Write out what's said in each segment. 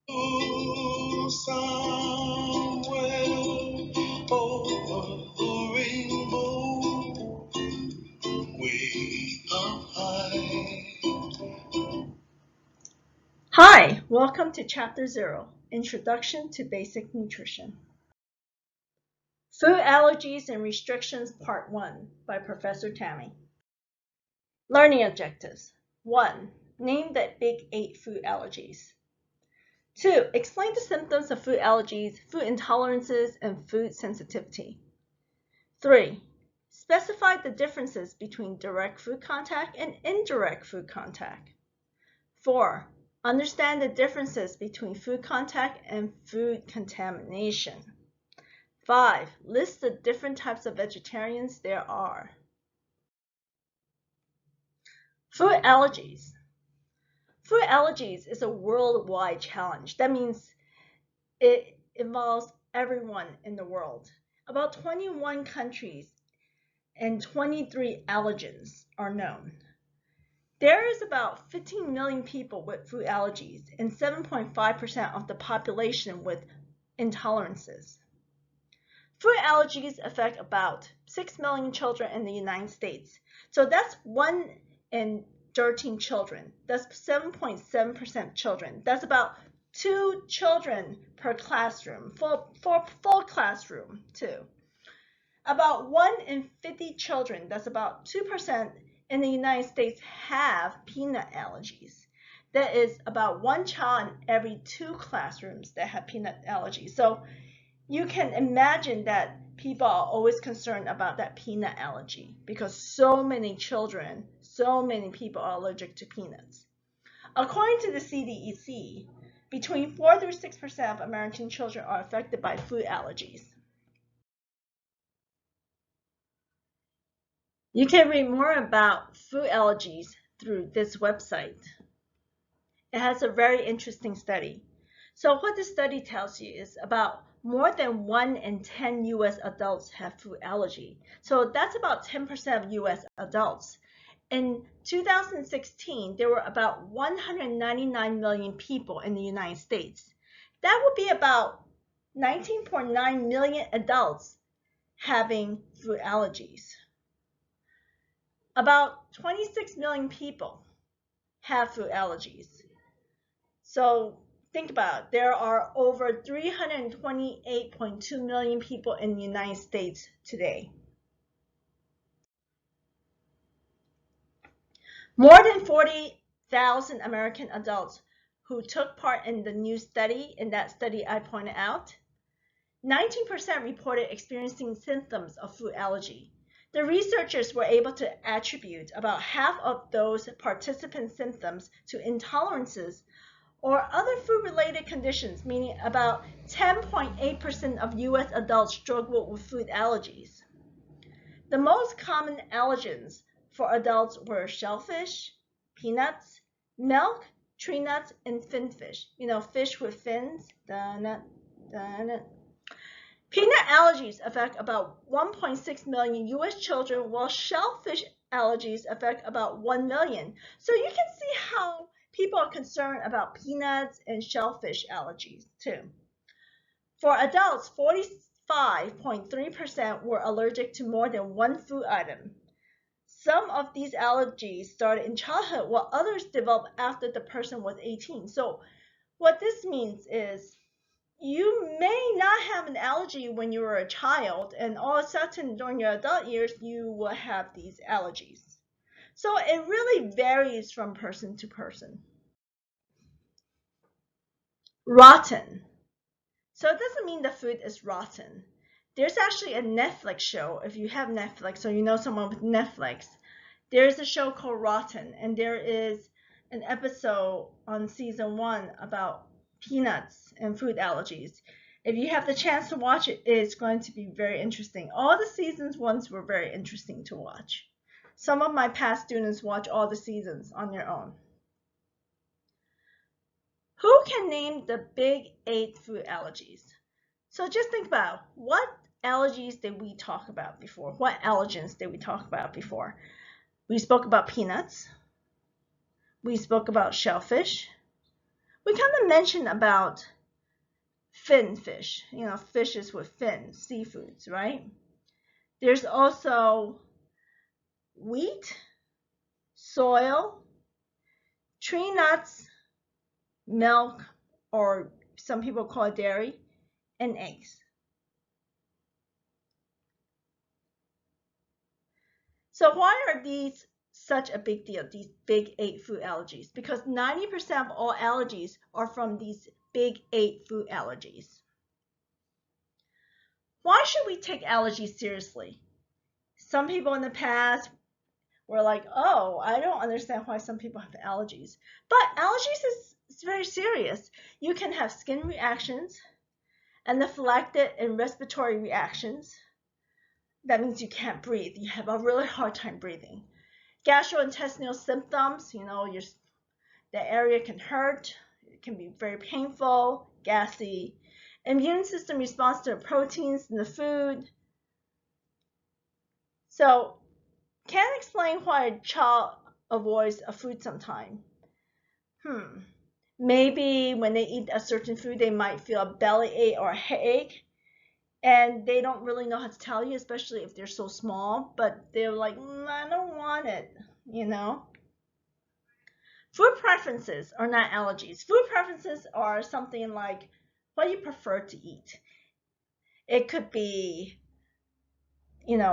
Somewhere over the rainbow, way up high. Hi, welcome to Chapter 0, Introduction to Basic Nutrition. Food Allergies and Restrictions Part 1 by Professor Tammy. Learning Objectives. 1. Name the big 8 food allergies. 2. Explain the symptoms of food allergies, food intolerances, and food sensitivity. 3. Specify the differences between direct food contact and indirect food contact. 4. Understand the differences between food contact and food contamination. 5. List the different types of vegetarians there are. Food allergies. Food allergies is a worldwide challenge. That means it involves everyone in the world. About 21 countries and 23 allergens are known. There is about 15 million people with food allergies and 7.5% of the population with intolerances. Food allergies affect about 6 million children in the United States. So that's 1 in 13 children. That's 7.7% children. That's about 2 children per classroom, for full classroom too. About 1 in 50 children, that's about 2% in the United States, have peanut allergies. That is about 1 child in every 2 classrooms that have peanut allergies. So you can imagine that people are always concerned about that peanut allergy because so many children, so many people are allergic to peanuts. According to the CDC, between 4 through 6% of American children are affected by food allergies. You can read more about food allergies through this website. It has a very interesting study. So what the study tells you is about more than 1 in 10 U.S. adults have food allergy. So that's about 10% of U.S. adults. In 2016, there were about 199 million people in the United States. That would be about 19.9 million adults having food allergies. About 26 million people have food allergies. So think about it. There are over 328.2 million people in the United States today. More than 40,000 American adults who took part in the new study, in that study I pointed out, 19% reported experiencing symptoms of food allergy. The researchers were able to attribute about half of those participant symptoms to intolerances or other food-related conditions, meaning about 10.8% of U.S. adults struggle with food allergies. The most common allergens for adults were shellfish, peanuts, milk, tree nuts, and finfish. You know, fish with fins. Peanut allergies affect about 1.6 million U.S. children, while shellfish allergies affect about 1 million. So you can see how people are concerned about peanuts and shellfish allergies too. For adults, 45.3% were allergic to more than one food item. Some of these allergies started in childhood, while others developed after the person was 18. So what this means is you may not have an allergy when you were a child, and all of a sudden during your adult years, you will have these allergies. So it really varies from person to person. Rotten. So it doesn't mean the food is rotten. There's actually a Netflix show, if you have Netflix or you know someone with Netflix, there's a show called Rotten, and there is an episode on season 1 about peanuts and food allergies. If you have the chance to watch it, it's going to be very interesting. All the seasons once were very interesting to watch. Some of my past students watch all the seasons on their own. Who can name the big 8 food allergies? So just think about what allergies did we talk about before? What allergens did we talk about before? We spoke about peanuts. We spoke about shellfish. We kind of mentioned about fin fish, fishes with fins, seafoods, right? There's also wheat, soil, tree nuts, milk, or some people call it dairy, and eggs. So why are these such a big deal, these big 8 food allergies? Because 90% of all allergies are from these big 8 food allergies. Why should we take allergies seriously? Some people in the past were like, oh, I don't understand why some people have allergies. But allergies is very serious. You can have skin reactions, anaphylactic and respiratory reactions. That means you can't breathe. You have a really hard time breathing. Gastrointestinal symptoms, the area can hurt. It can be very painful, gassy. Immune system response to the proteins in the food. So, can't explain why a child avoids a food sometime. Maybe when they eat a certain food, they might feel a bellyache or a headache, and they don't really know how to tell you, especially if they're so small, but they're like, I don't want it, Food preferences are not allergies. Food preferences are something like what you prefer to eat. It could be,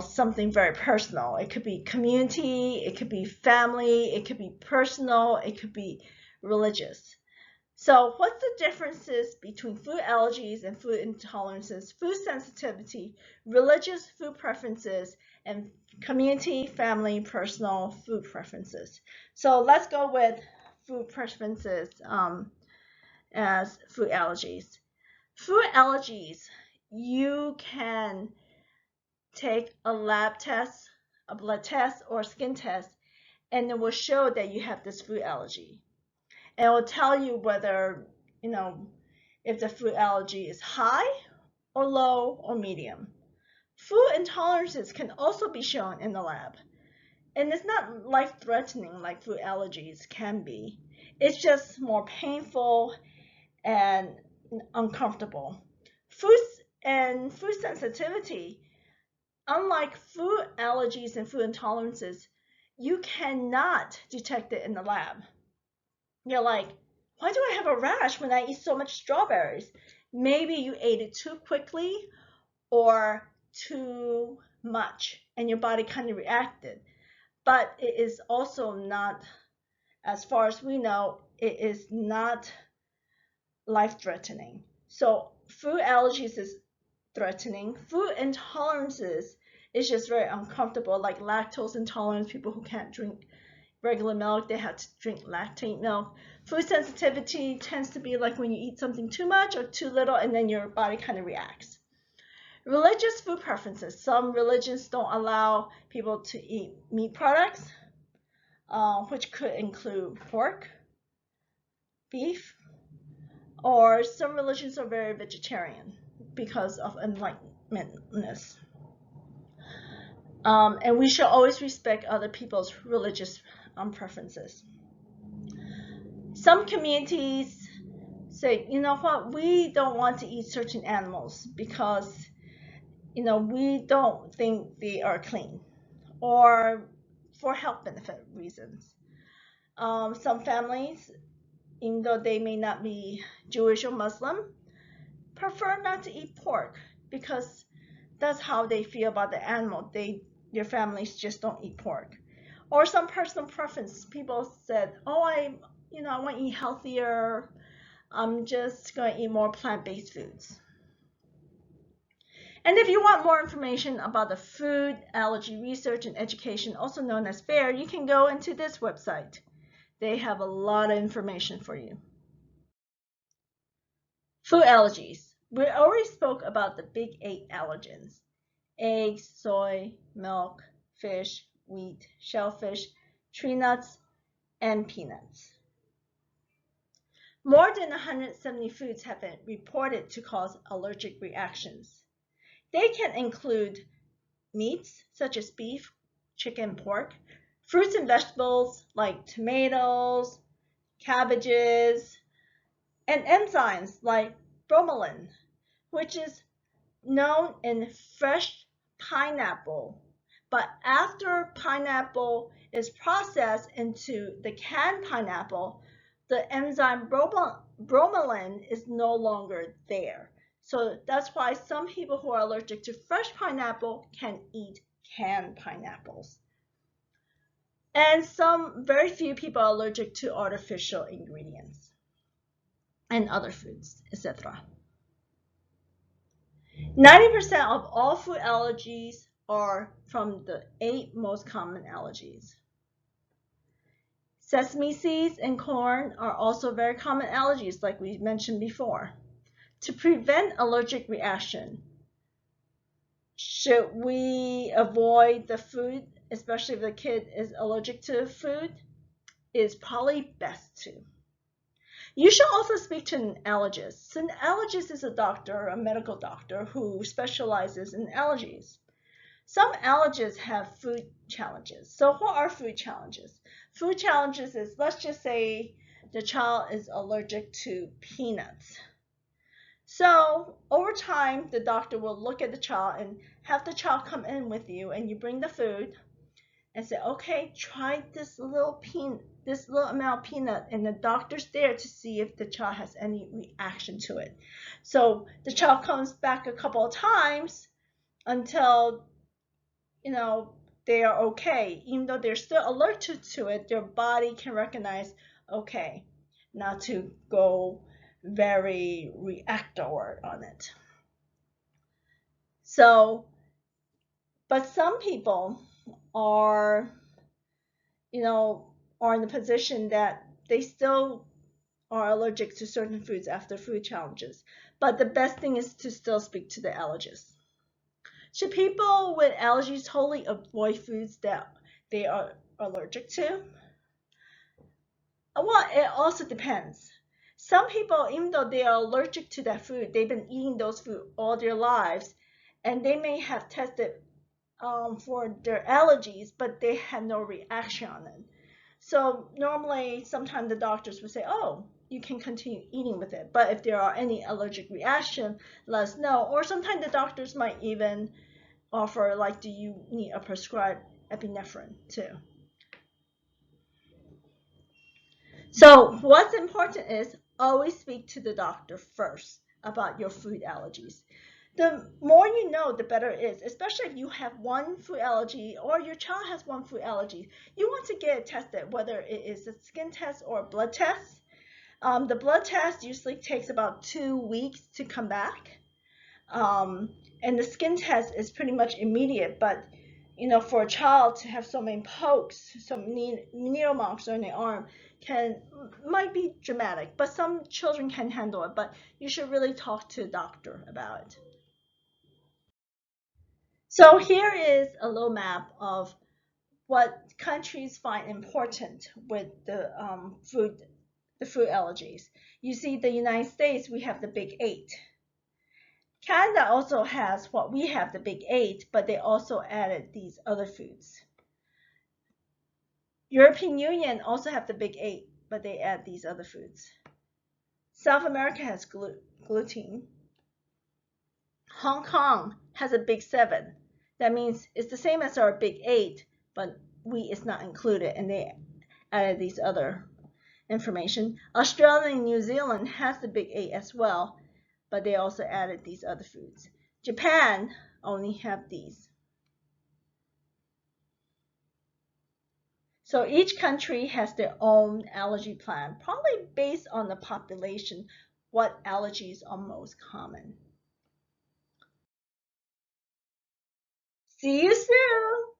something very personal. It could be community, it could be family, it could be personal, it could be religious. So what's the differences between food allergies and food intolerances, food sensitivity, religious food preferences, and community, family, personal food preferences? So let's go with food preferences as food allergies. Food allergies, you can take a lab test, a blood test, or a skin test, and it will show that you have this food allergy. And it will tell you whether, if the food allergy is high or low or medium. Food intolerances can also be shown in the lab. And it's not life-threatening like food allergies can be. It's just more painful and uncomfortable. Food sensitivity, unlike food allergies and food intolerances, you cannot detect it in the lab. You're like, why do I have a rash when I eat so much strawberries? Maybe you ate it too quickly or too much and your body kind of reacted. But it is also not, as far as we know, it is not life-threatening. So food allergies is threatening. Food intolerances is just very uncomfortable, like lactose intolerance, people who can't drink regular milk, they have to drink lactate milk. Food sensitivity tends to be like when you eat something too much or too little and then your body kind of reacts. Religious food preferences. Some religions don't allow people to eat meat products, which could include pork, beef, or some religions are very vegetarian because of enlightenmentness. And we should always respect other people's religious preferences. Some communities say, you know what, we don't want to eat certain animals because, we don't think they are clean or for health benefit reasons. Some families, even though they may not be Jewish or Muslim, prefer not to eat pork because that's how they feel about the animal. Their families just don't eat pork. Or some personal preference. People said, oh, I want to eat healthier. I'm just going to eat more plant-based foods. And if you want more information about the food allergy research and education, also known as FAIR, you can go into this website. They have a lot of information for you. Food allergies. We already spoke about the big 8 allergens: eggs, soy, milk, fish, wheat, shellfish, tree nuts, and peanuts. More than 170 foods have been reported to cause allergic reactions. They can include meats such as beef, chicken, pork, fruits and vegetables like tomatoes, cabbages, and enzymes like bromelain, which is known in fresh pineapple. But after pineapple is processed into the canned pineapple, the enzyme bromelain is no longer there. So that's why some people who are allergic to fresh pineapple can eat canned pineapples. And very few people are allergic to artificial ingredients and other foods, etc. 90% of all food allergies are from the 8 most common allergies. Sesame seeds and corn are also very common allergies, like we mentioned before. To prevent allergic reaction, should we avoid the food, especially if the kid is allergic to food? It's probably best to. You should also speak to an allergist. An allergist is a doctor, a medical doctor, who specializes in allergies. Some allergies have food challenges. So what are food challenges? Food challenges is, let's just say the child is allergic to peanuts. So over time, the doctor will look at the child and have the child come in with you, and you bring the food and say, okay, try this little amount of peanut, and the doctor's there to see if the child has any reaction to it. So the child comes back a couple of times until they are okay. Even though they're still allergic to it, their body can recognize, okay, not to go very reactor on it. So, but some people are, are in the position that they still are allergic to certain foods after food challenges. But the best thing is to still speak to the allergist. Should people with allergies totally avoid foods that they are allergic to? Well, it also depends. Some people, even though they are allergic to that food, they've been eating those food all their lives, and they may have tested for their allergies, but they had no reaction on it. So normally, sometimes the doctors would say, oh, you can continue eating with it. But if there are any allergic reaction, let us know. Or sometimes the doctors might even offer, like, do you need a prescribed epinephrine too? So what's important is always speak to the doctor first about your food allergies. The more you know, the better it is, especially if you have one food allergy or your child has one food allergy. You want to get it tested, whether it is a skin test or a blood test. The blood test usually takes about 2 weeks to come back. And the skin test is pretty much immediate, but for a child to have so many pokes, so many needle marks on the arm might be dramatic, but some children can handle it, but you should really talk to a doctor about it. So here is a little map of what countries find important with the food allergies. You see the United States, we have the big 8. Canada also has what we have, the big 8, but they also added these other foods. European Union also have the big 8, but they add these other foods. South America has gluten. Hong Kong has a big 7. That means it's the same as our big 8, but wheat is not included, and they added these other information. Australia and New Zealand has the big 8 as well, but they also added these other foods. Japan only have these. So each country has their own allergy plan, probably based on the population, what allergies are most common. See you soon!